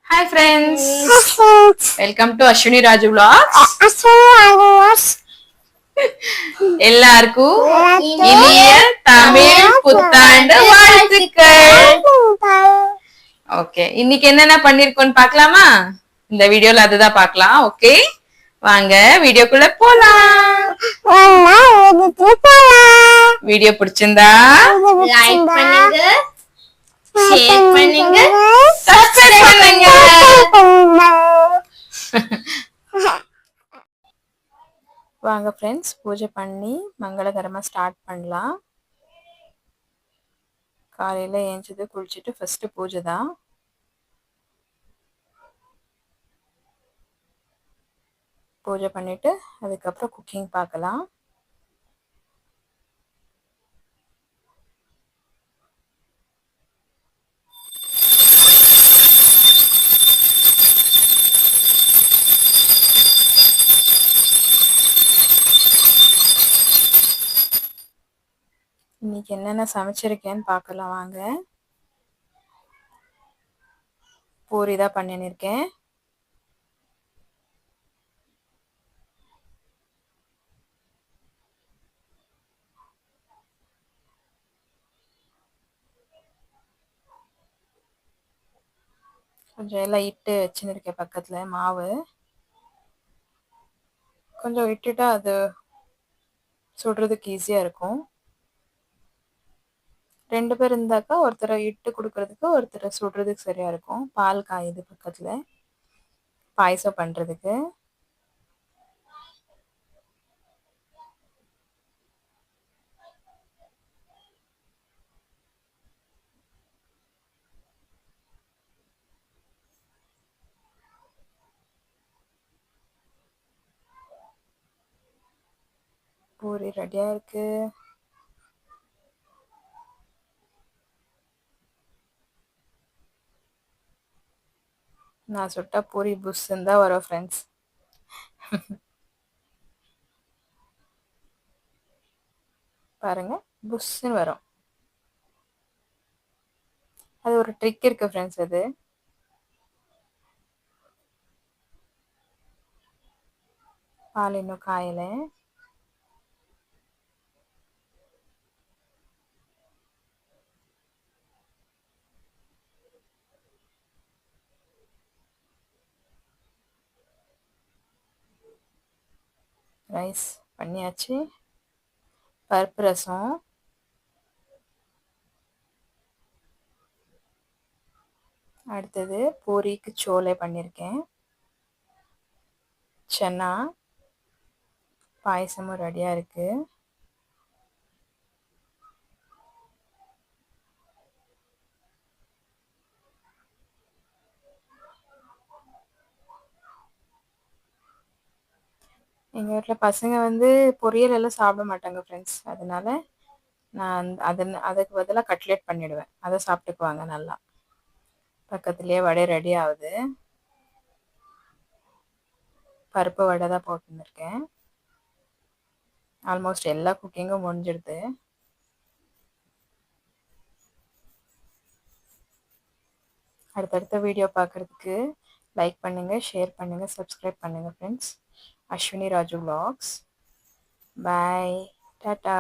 Hi friends, welcome to Ashwini Raju Vlogs. எல்லாருக்கும் இனிய தமிழ் புத்தாண்டு வாழ்த்துக்கள். ஓகே, இன்னைக்கு என்னென்ன பண்ணிருக்கோம்னு பார்க்கலாமா? இந்த வீடியோல அதுதான் பார்க்கலாம். ஓகே, வாங்க வீடியோக்குள்ள போலாம். வீடியோ பிடிச்சிருந்தா லைக் பண்ணுங்க, ஷேர் பண்ணுங்க, சப்ஸ்கிரைப் பண்ணுங்க. வாங்க ஃப்ரெண்ட்ஸ், பூஜை பண்ணி மங்களகரமா ஸ்டார்ட் பண்ணலாம். காலையில ஏஞ்சது குளிச்சுட்டு ஃபர்ஸ்ட் பூஜை தான். பூஜை பண்ணிட்டு அதுக்கப்புறம் குக்கிங் பார்க்கலாம். இன்னைக்கு என்னென்ன சமைச்சிருக்கேன்னு பார்க்கலாம் வாங்க. பூரி தான் பண்ணிருக்கேன். கொஞ்சம் எல்லாம் இட்டு வச்சுன்னு இருக்கேன் பக்கத்துல மாவு. கொஞ்சம் இட்டுட்டா அது சுடுறதுக்கு ஈஸியா இருக்கும். 2 பேர் இருந்தாக்கா ஒருத்தரை இட்டு கொடுக்கறதுக்கு ஒருத்தரை சுடுறதுக்கு சரியா இருக்கும். பால் காயுது பக்கத்துல பாயசம் பண்றதுக்கு. பூரி ரெடியா இருக்கு. நான் சுட்டா பூரி புஷ்ன்னு தான் வரும் ஃப்ரெண்ட்ஸ். பாருங்க, புஷ்ன்னு வரும். அது ஒரு ட்ரிக் இருக்கு ஃப்ரெண்ட்ஸ். அது பால் இன்னும் காயல. ரைஸ் பண்ணியாச்சு. பருப்பு ரசம், அடுத்தது பூரிக்கு சோலை பண்ணியிருக்கேன். சன்னா பாயசமும் ரெடியா இருக்கு. எங்கள் வீட்டில் பசங்க வந்து பொரியல் எல்லாம் சாப்பிட மாட்டாங்க ஃப்ரெண்ட்ஸ். அதனால நான் அதுக்கு பதிலாக கட்லெட் பண்ணிடுவேன். அதை சாப்பிட்டுக்குவாங்க நல்லா. பக்கத்துலேயே வடை ரெடி ஆகுது. பருப்பு வடை தான் போட்டுருக்கேன். ஆல்மோஸ்ட் எல்லா குக்கிங்கும் முடிஞ்சிடுது. அடுத்தடுத்த வீடியோ பார்க்குறதுக்கு லைக் பண்ணுங்கள், ஷேர் பண்ணுங்கள், சப்ஸ்கிரைப் பண்ணுங்கள் friends. Ashwini Raju vlogs. Bye. Tata.